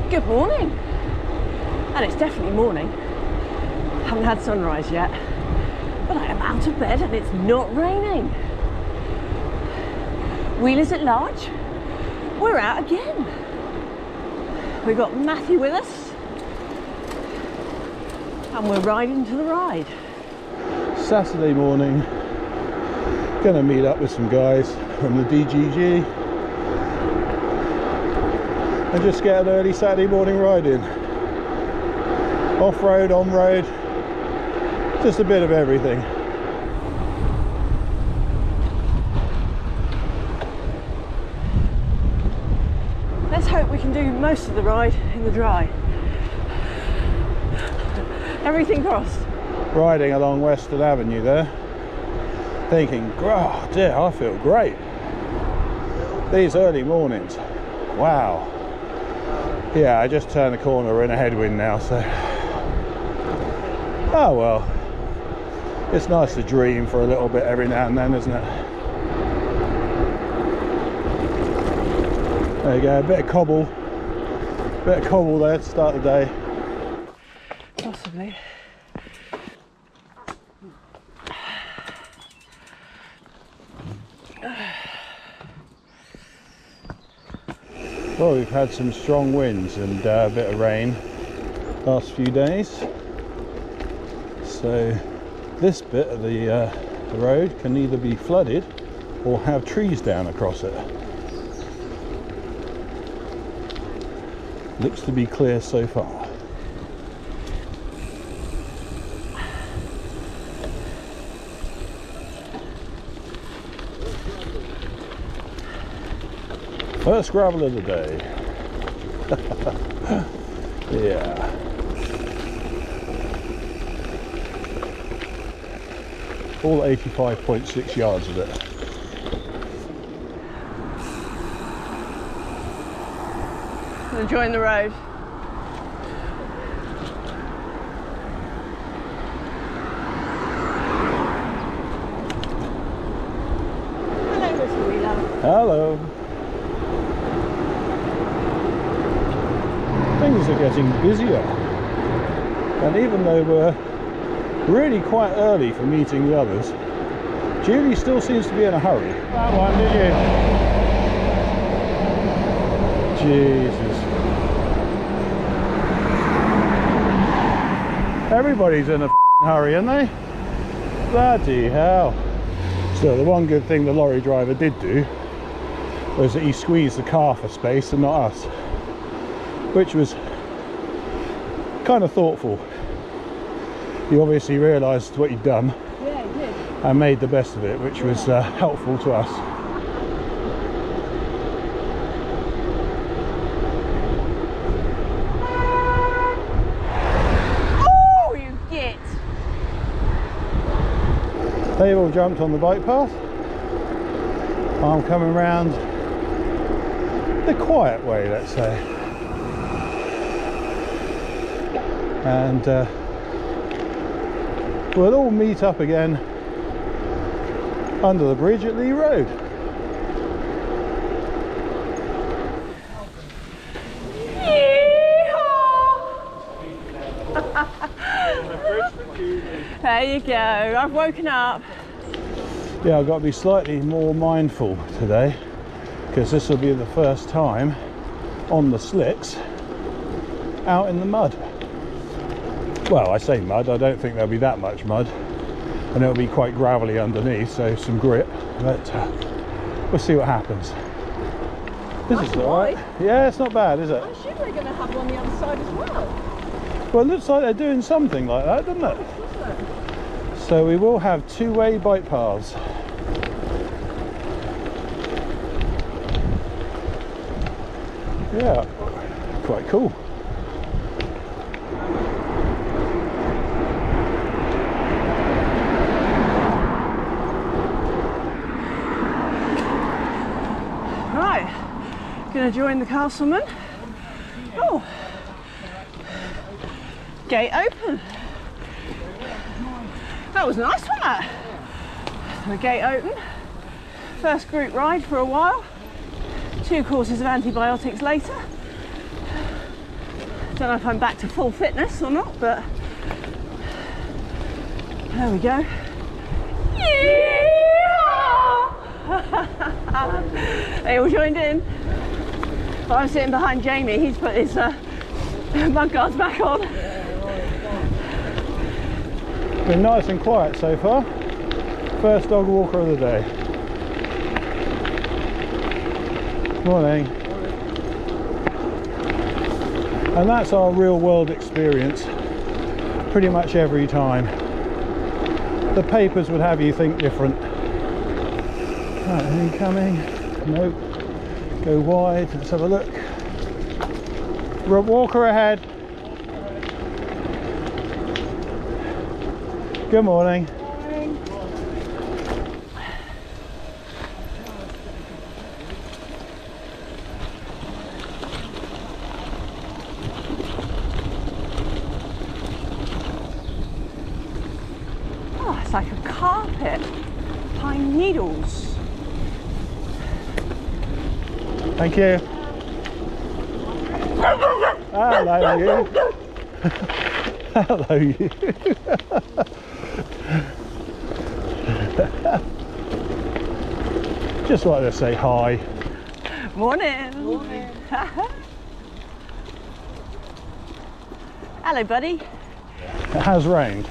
Good morning. And it's definitely morning. Haven't had sunrise yet, but I am out of bed and it's not raining. Wheelers at large. We're out again. We've got Matthew with us and we're riding to the ride. Saturday morning, gonna meet up with some guys from the DGG and just get an early Saturday morning ride in. Off-road, on-road, just a bit of everything. Let's hope we can do most of the ride in the dry. Everything crossed. Riding along Western Avenue there, thinking, oh dear, I feel great. These early mornings, wow. Yeah, I just turned the corner, we're in a headwind now, so. Oh well, it's nice to dream for a little bit every now and then, isn't it? There you go, a bit of cobble there to start the day. Possibly. Well, we've had some strong winds and a bit of rain last few days, so this bit of the road can either be flooded or have trees down across it. Looks to be clear so far. First gravel of the day. Yeah. All 85.6 yards of it. Enjoying the road. Hello, Mr. Wheeler. Hello. Things are getting busier, and even though we're really quite early for meeting the others, Julie still seems to be in a hurry. That one, did you? Jesus. Everybody's in a hurry, aren't they? Bloody hell. So the one good thing the lorry driver did do was that he squeezed the car for space and not us, which was kind of thoughtful. He obviously realised what he'd done, Yeah, he did. and made the best of it, which was helpful to us. Oh, you git! They've all jumped on the bike path. I'm coming round the quiet way, let's say. And we'll all meet up again under the bridge at Lee Road. There you go. I've woken up. Yeah, I've got to be slightly more mindful today, because this will be the first time on the slicks out in the mud. Well, I say mud, I don't think there'll be that much mud, and it'll be quite gravelly underneath, so some grip, but we'll see what happens. This is alright. Yeah, it's not bad, is it? I'm sure they're going to have one on the other side as well. Well, it looks like they're doing something like that, doesn't it? So we will have two-way bike paths. Yeah, quite cool. Right, going to join the Castleman. Oh, gate open. That was nice, wasn't it? The gate open. First group ride for a while. 2 courses of antibiotics later. Don't know if I'm back to full fitness or not, but there we go. They all joined in. But I'm sitting behind Jamie. He's put his mud guards back on. Been nice and quiet so far. First dog walker of the day. Morning. And that's our real world experience pretty much every time. The papers would have you think different. Right, any coming? Nope. Go wide, let's have a look. Walker ahead. Good morning. Oh, it's like a carpet. Pine needles. Thank you. Hello you. Hello you. Just wanted to say hi. Morning. Morning. Hello, buddy. It has rained.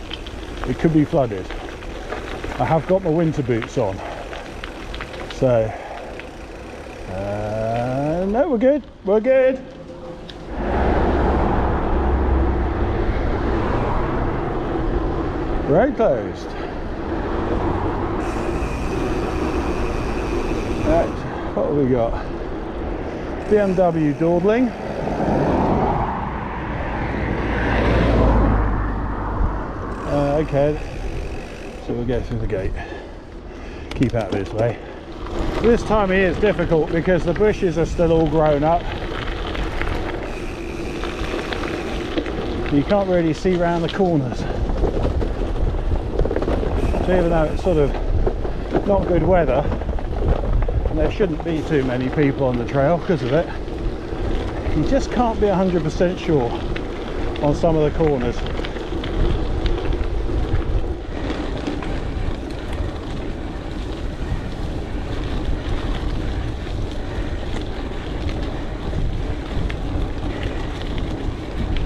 It could be flooded. I have got my winter boots on. So, no, we're good. We're good. Road closed. Right, what have we got? BMW dawdling. Okay, so we'll go through the gate. Keep out this way. This time of year is difficult because the bushes are still all grown up. You can't really see around the corners. So even though it's sort of not good weather, and there shouldn't be too many people on the trail because of it, you just can't be 100% sure on some of the corners.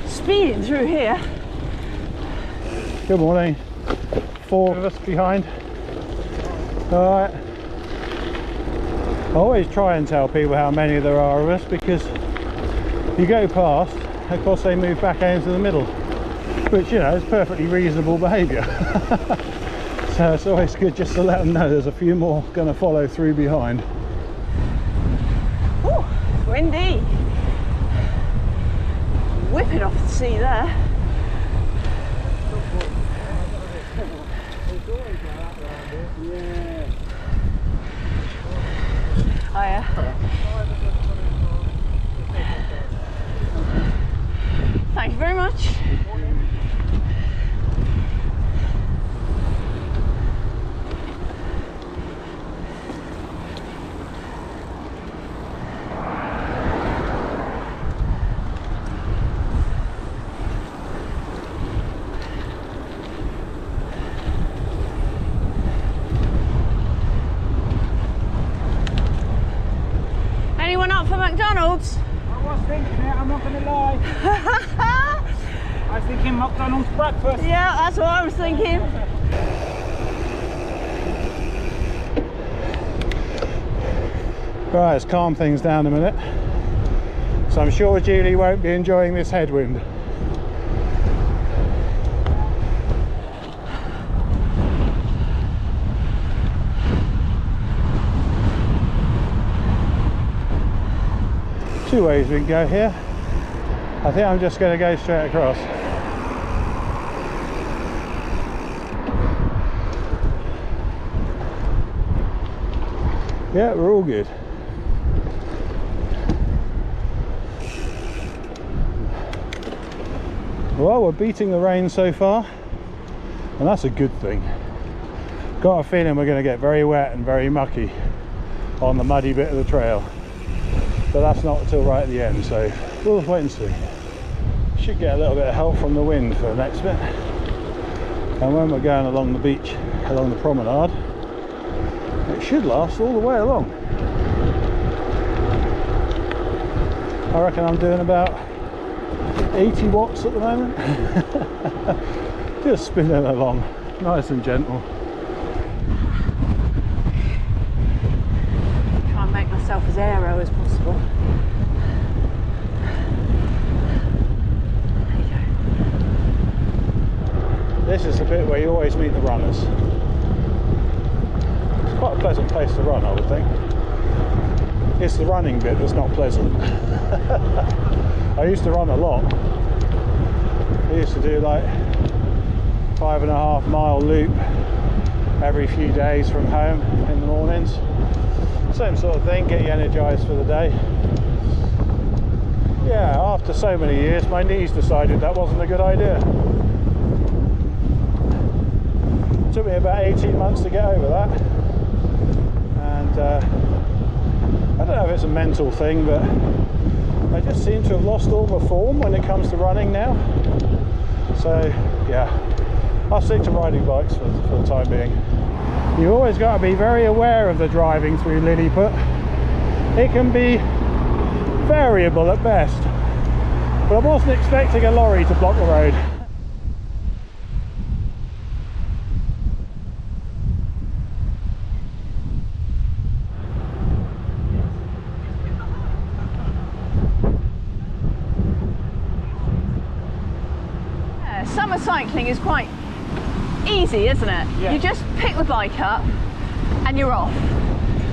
Speeding through here. Good morning. 4 of us behind. Alright. I always try and tell people how many there are of us because you go past, of course they move back out into the middle, which, you know, is perfectly reasonable behaviour. So it's always good just to let them know there's a few more going to follow through behind. Ooh, windy. Whipping off the sea there. Oh yeah. Thank you very much. Anyone up for McDonald's? I was thinking it, I'm not going to lie. I was thinking McDonald's breakfast. Yeah, that's what I was thinking. Right, let's calm things down a minute. So I'm sure Julie won't be enjoying this headwind. Two ways we can go here. I think I'm just going to go straight across. Yeah, we're all good. Well, we're beating the rain so far, and that's a good thing. Got a feeling we're going to get very wet and very mucky on the muddy bit of the trail. But that's not until right at the end, so we'll wait and see. Should get a little bit of help from the wind for the next bit. And when we're going along the beach, along the promenade, it should last all the way along. I reckon I'm doing about 80 watts at the moment. Just spinning along, nice and gentle. Try and make myself as aero as possible. There you go. This is the bit where you always meet the runners. It's quite a pleasant place to run, I would think. It's the running bit that's not pleasant. I used to run a lot. I used to do like 5.5 mile loop every few days from home in the mornings. Same sort of thing, get you energized for the day. Yeah, after so many years, my knees decided that wasn't a good idea. It took me about 18 months to get over that. And I don't know if it's a mental thing, but I just seem to have lost all my form when it comes to running now. So yeah, I'll stick to riding bikes for the time being. You've always got to be very aware of the driving through Lilliput. It can be variable at best, but I wasn't expecting a lorry to block the road. Summer cycling is quite easy, isn't it? Yeah. You just pick the bike up and you're off.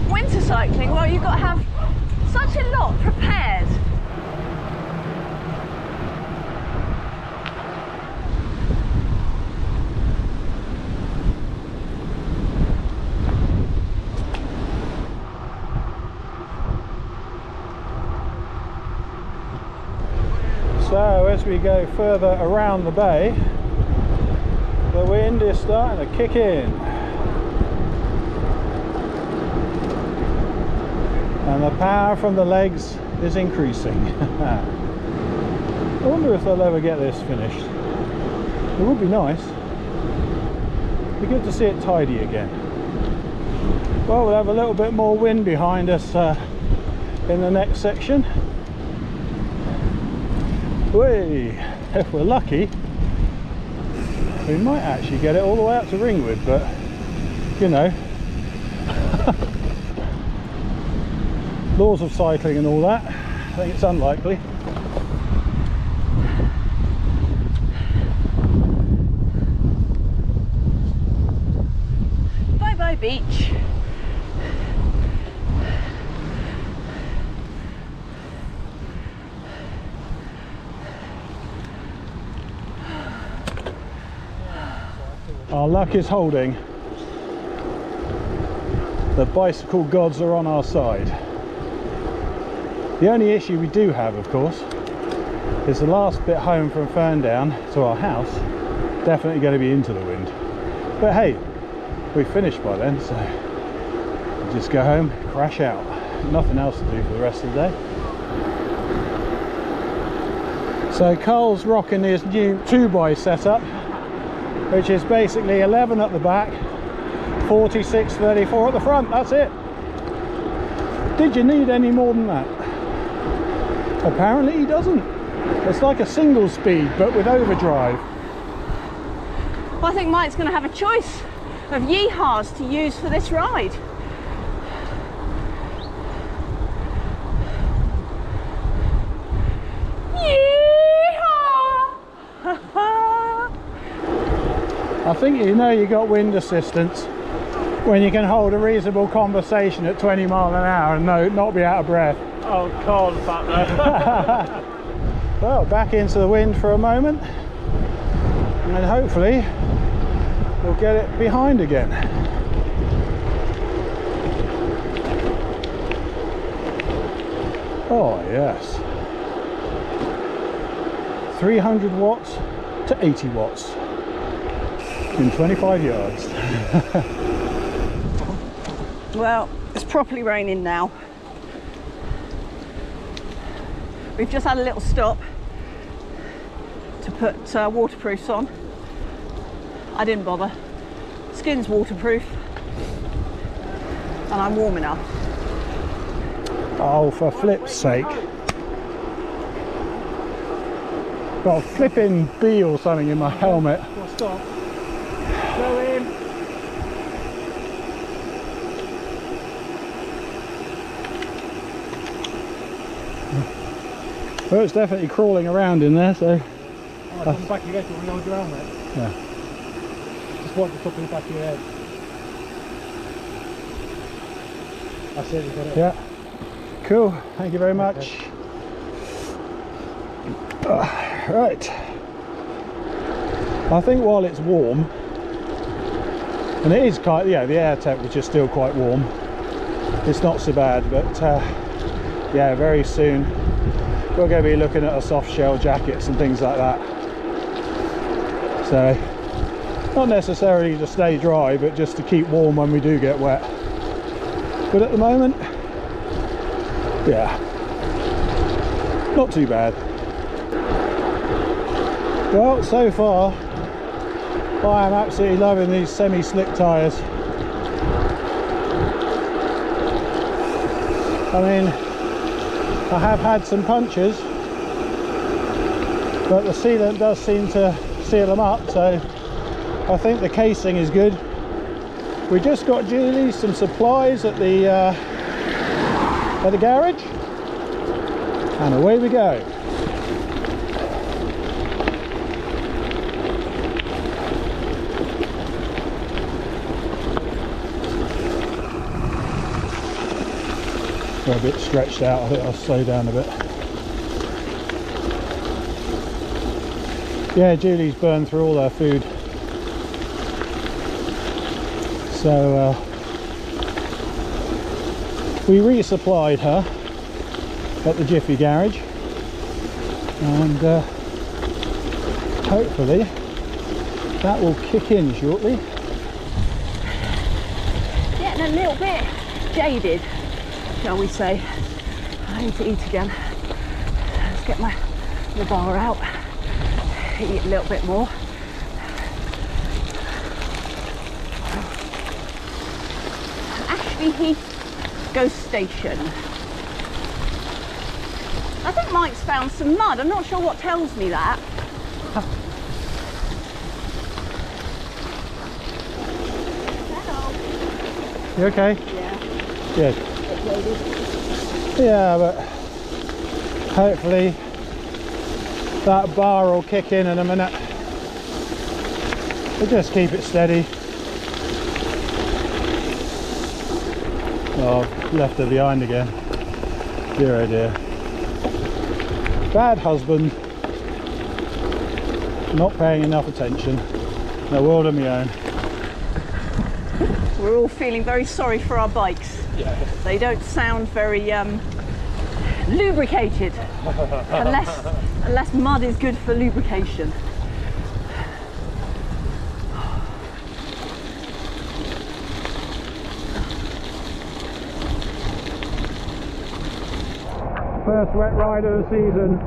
Winter cycling, well, you've got to have such a lot prepared. So as we go further around the bay, the wind is starting to kick in. And the power from the legs is increasing. I wonder if they'll ever get this finished. It would be nice. It'd be good to see it tidy again. Well, we'll have a little bit more wind behind us in the next section. Whey! If we're lucky, we might actually get it all the way up to Ringwood, but you know, laws of cycling and all that, I think it's unlikely. Bye bye beach. Our luck is holding. The bicycle gods are on our side. The only issue we do have, of course, is the last bit home from Ferndown to our house, definitely going to be into the wind. But hey, we've finished by then, so we'll just go home, crash out. Nothing else to do for the rest of the day. So Carl's rocking his new 2x setup, which is basically 11 at the back, 46, 34 at the front. That's it. Did you need any more than that? Apparently he doesn't. It's like a single speed but with overdrive. Well, I think Mike's going to have a choice of yeehaws to use for this ride. I think you know you got wind assistance when you can hold a reasonable conversation at 20 miles an hour and not be out of breath. Oh, cold back there. Well, back into the wind for a moment, and hopefully we'll get it behind again. Oh yes, 300 watts to 80 watts in 25 yards. Well, it's properly raining now. We've just had a little stop to put waterproofs on. I didn't bother. Skin's waterproof and I'm warm enough. Oh, for flip's sake. Got a flipping bee or something in my helmet. Well, stop. Go in. Well, it's definitely crawling around in there, so... Oh, on the back of your head, you want to hold your helmet? Yeah. Just wipe the top of the back of your head. That's it, you've got it. Yeah. Cool, thank you very much. Right. I think while it's warm, and it is quite, yeah, the air temperature is still quite warm. It's not so bad, but yeah, very soon we're going to be looking at our soft shell jackets and things like that. So, not necessarily to stay dry, but just to keep warm when we do get wet. But at the moment, yeah, not too bad. Well, so far I am absolutely loving these semi-slick tyres. I mean, I have had some punctures, but the sealant does seem to seal them up, so I think the casing is good. We just got Julie some supplies at the garage, and away we go. We're a bit stretched out. I think I'll slow down a bit. Yeah, Julie's burned through all her food, so we resupplied her at the Jiffy garage, and hopefully that will kick in shortly. Getting a little bit jaded, shall we say. I need to eat again. Let's get the bar out, eat a little bit more. Ashby Heath Ghost Station. I think Mike's found some mud. I'm not sure what tells me that. Hello. You okay? Yeah. Good. Yeah, but hopefully that bar will kick in a minute. We'll just keep it steady. Oh, I've left her behind again. Dear oh dear. Bad husband. Not paying enough attention. In a world of my own. We're all feeling very sorry for our bikes. Yeah. They don't sound very lubricated, unless mud is good for lubrication. First wet ride of the season.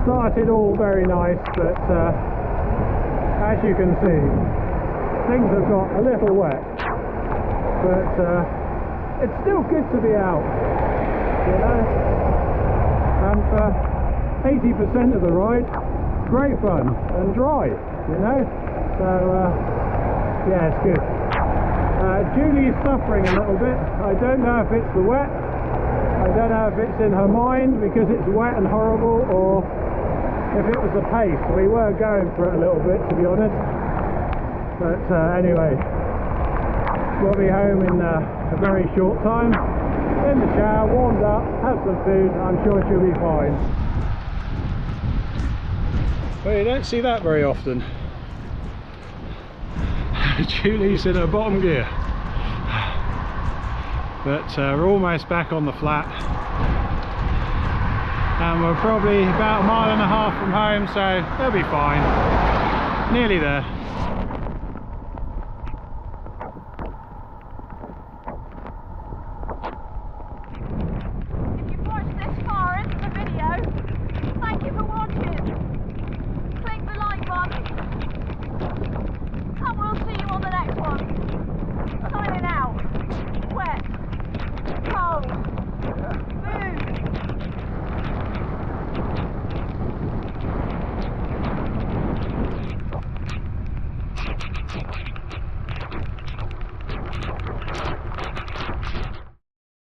Started all very nice, but as you can see, things have got a little wet. But it's still good to be out, you know. And for 80% of the ride, great fun and dry, you know. So yeah, it's good. Julie's suffering a little bit. I don't know if it's the wet. I don't know if it's in her mind because it's wet and horrible, or if it was the pace. We were going for it a little bit, to be honest. But anyway, we'll be home in a very short time. In the shower, warmed up, have some food. I'm sure she'll be fine. Well, you don't see that very often. Julie's in her bottom gear. But we're almost back on the flat, and we're probably about 1.5 miles from home, so they'll be fine. Nearly there.